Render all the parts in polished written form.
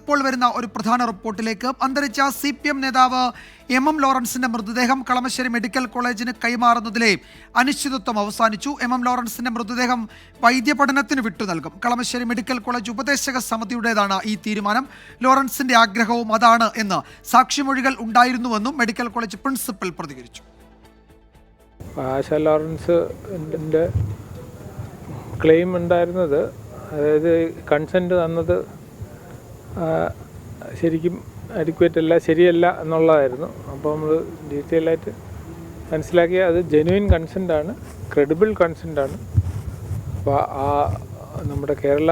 ഇപ്പോൾ വരുന്ന ഒരു പ്രധാന റിപ്പോർട്ടിലേക്ക്. അന്തരിച്ച CPM നേതാവ് MM ലോറൻസിന്റെ മൃതദേഹം കളമശ്ശേരി മെഡിക്കൽ കോളേജിന് കൈമാറുന്നതിലെ അനിശ്ചിതത്വം അവസാനിച്ചു. MM ലോറൻസിന്റെ മൃതദേഹം വൈദ്യപഠനത്തിന് വിട്ടു നൽകും. കളമശ്ശേരി മെഡിക്കൽ കോളേജ് ഉപദേശക സമിതിയുടേതാണ് ഈ തീരുമാനം. ലോറൻസിന്റെ ആഗ്രഹവും അതാണ് എന്ന് സാക്ഷിമൊഴികൾ ഉണ്ടായിരുന്നുവെന്നും മെഡിക്കൽ കോളേജ് പ്രിൻസിപ്പൽ പ്രതികരിച്ചു. ആശാ ലോറൻസിൻ്റെ ക്ലെയിം ഉണ്ടായിരുന്നത്, അതായത് കൺസെൻറ്റ് തന്നത് ശരിക്കും അഡിക്വേറ്റ് അല്ല, ശരിയല്ല എന്നുള്ളതായിരുന്നു. അപ്പോൾ നമ്മൾ ഡീറ്റെയിലായിട്ട് മനസ്സിലാക്കിയ അത് ജെന്യുവിൻ കൺസെൻറ്റാണ്, ക്രെഡിബിൾ കൺസെൻറ്റാണ്. അപ്പോൾ നമ്മുടെ കേരള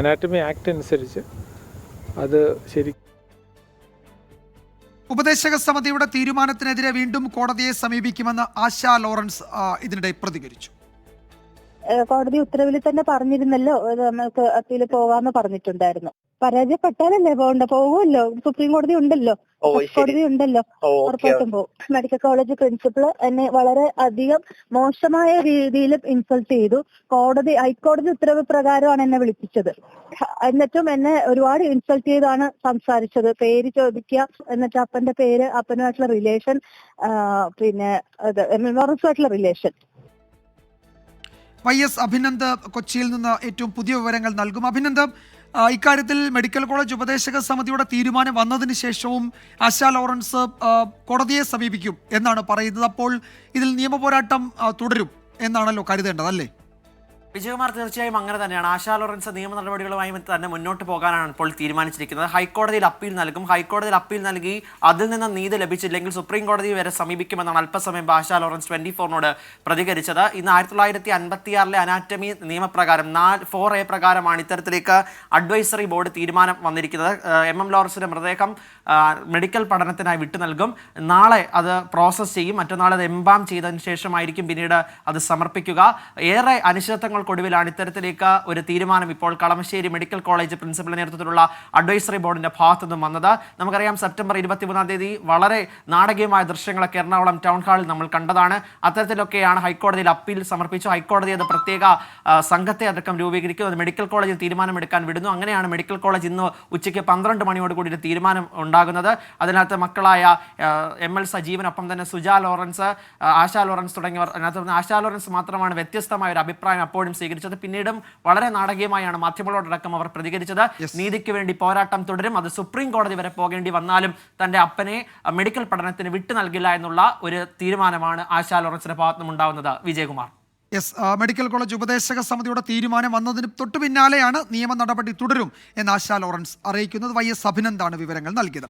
അനാറ്റമി ആക്ട് അനുസരിച്ച് അത് ശരി. ഉപദേശക സമിതിയുടെ തീരുമാനത്തിനെതിരെ വീണ്ടും കോടതിയെ സമീപിക്കുമെന്ന് ആശാ ലോറൻസ് ഇതിനിടെ പ്രതികരിച്ചു. കോടതി ഉത്തരവിൽ തന്നെ പറഞ്ഞിരുന്നല്ലോ, നമുക്ക് അപ്പീൽ പോകാന്ന് പറഞ്ഞിട്ടുണ്ടായിരുന്നു. പരാജയപ്പെട്ടാലല്ലേ പോകുമല്ലോ, സുപ്രീം കോടതി ഉണ്ടല്ലോ, കോടതി ഉണ്ടല്ലോ, ഉറപ്പായിട്ടും പോകും. മെഡിക്കൽ കോളേജ് പ്രിൻസിപ്പൾ എന്നെ വളരെ അധികം മോശമായ രീതിയിൽ ഇൻസൾട്ട് ചെയ്തു. ഹൈക്കോടതി ഉത്തരവ് പ്രകാരമാണ് എന്നെ വിളിപ്പിച്ചത്. എന്നിട്ടും എന്നെ ഒരുപാട് ഇൻസൾട്ട് ചെയ്താണ് സംസാരിച്ചത്. പേര് ചോദിക്കുക, എന്നിട്ട് അപ്പന്റെ പേര്, അപ്പനുമായിട്ടുള്ള റിലേഷൻ, പിന്നെ ലോറൻസുമായിട്ടുള്ള റിലേഷൻ. YS അഭിനന്ദ് കൊച്ചിയിൽ നിന്ന് ഏറ്റവും പുതിയ വിവരങ്ങൾ നൽകും. അഭിനന്ദ്, ഇക്കാര്യത്തിൽ മെഡിക്കൽ കോളേജ് ഉപദേശക സമിതിയുടെ തീരുമാനം വന്നതിന് ശേഷവും ആശാ ലോറൻസ് കോടതിയെ സമീപിക്കും എന്നാണ് പറയുന്നത്. അപ്പോൾ ഇതിൽ നിയമപോരാട്ടം തുടരും എന്നാണല്ലോ കരുതേണ്ടത്, അല്ലേ? വിജയകുമാർ, തീർച്ചയായും അങ്ങനെ തന്നെയാണ്. ആശാ ലോറൻസ് നിയമ നടപടികളുമായി തന്നെ മുന്നോട്ട് പോകാനാണ് ഇപ്പോൾ തീരുമാനിച്ചിരിക്കുന്നത്. ഹൈക്കോടതിയിൽ അപ്പീൽ നൽകും. ഹൈക്കോടതിയിൽ അപ്പീൽ നൽകി അതിൽ നിന്ന് നീതി ലഭിച്ചില്ലെങ്കിൽ സുപ്രീം കോടതി വരെ സമീപിക്കുമെന്നാണ് അല്പസമയം ആശാ ലോറൻസ് 24നോട് പ്രതികരിച്ചത്. ഇന്ന് 1956 അനാറ്റമി നിയമപ്രകാരം 4A പ്രകാരമാണ് ഇത്തരത്തിലേക്ക് അഡ്വൈസറി ബോർഡ് തീരുമാനം വന്നിരിക്കുന്നത്. MM ലോറൻസിന്റെ മൃതദേഹം മെഡിക്കൽ പഠനത്തിനായി വിട്ടു നൽകും. നാളെ അത് പ്രോസസ്സ് ചെയ്യും. മറ്റന്നാൾ അത് എംബാം ചെയ്തതിന് ശേഷമായിരിക്കും പിന്നീട് അത് സമർപ്പിക്കുക. ഏറെ അനിശ്ചിതത്വങ്ങൾക്കൊടുവിലാണ് ഇത്തരത്തിലേക്ക് ഒരു തീരുമാനം ഇപ്പോൾ കളമശ്ശേരി മെഡിക്കൽ കോളേജ് പ്രിൻസിപ്പൽ നേതൃത്വത്തിലുള്ള അഡ്വൈസറി ബോർഡിന്റെ ഭാഗത്തുനിന്നും വന്നത്. നമുക്കറിയാം, സെപ്റ്റംബർ 23 വളരെ നാടകീയമായ ദൃശ്യങ്ങളൊക്കെ എറണാകുളം ടൗൺ ഹാളിൽ നമ്മൾ കണ്ടതാണ്. അത്തരത്തിലൊക്കെയാണ് ഹൈക്കോടതിയിൽ അപ്പീൽ സമർപ്പിച്ചു. ഹൈക്കോടതി അത് പ്രത്യേക സംഘത്തെ അടക്കം രൂപീകരിക്കും. അത് മെഡിക്കൽ കോളേജിൽ തീരുമാനമെടുക്കാൻ വിടുന്നു. അങ്ങനെയാണ് മെഡിക്കൽ കോളേജ് ഇന്ന് ഉച്ചയ്ക്ക് 12 മണിയോടുകൂടി ഒരു തീരുമാനം ഉണ്ടാകുന്നത്. അതിനകത്ത് മക്കളായ ML സജീവനൊപ്പം തന്നെ സുജാ ലോറൻസ്, ആശാ ലോറൻസ് തുടങ്ങിയവർ. അതിനകത്ത് ആശാ ലോറൻസ് മാത്രമാണ് വ്യത്യസ്തമായ ഒരു അഭിപ്രായം അപ്പോഴും സ്വീകരിച്ചത്. പിന്നീടും വളരെ നാടകീയമായാണ് മാധ്യമങ്ങളോടക്കം അവർ പ്രതികരിച്ചത്. നീതിക്ക് വേണ്ടി പോരാട്ടം തുടരും. അത് സുപ്രീം കോടതി വരെ പോകേണ്ടി വന്നാലും തന്റെ അപ്പനെ മെഡിക്കൽ പഠനത്തിന് വിട്ടു നൽകില്ല എന്നുള്ള ഒരു തീരുമാനമാണ് ആശാ ലോറൻസിന്റെ ഭാഗത്തുനിന്നും ഉണ്ടാവുന്നത്. വിജയകുമാർ. മെഡിക്കൽ കോളേജ് ഉപദേശക സമിതിയുടെ തീരുമാനം വന്നതിന് തൊട്ടു പിന്നാലെയാണ് നിയമ നടപടി തുടരും എന്ന് ആശാ ലോറൻസ് അറിയിക്കുന്നത്. YS അഭിനന്ദാണ് വിവരങ്ങൾ നൽകിയത്.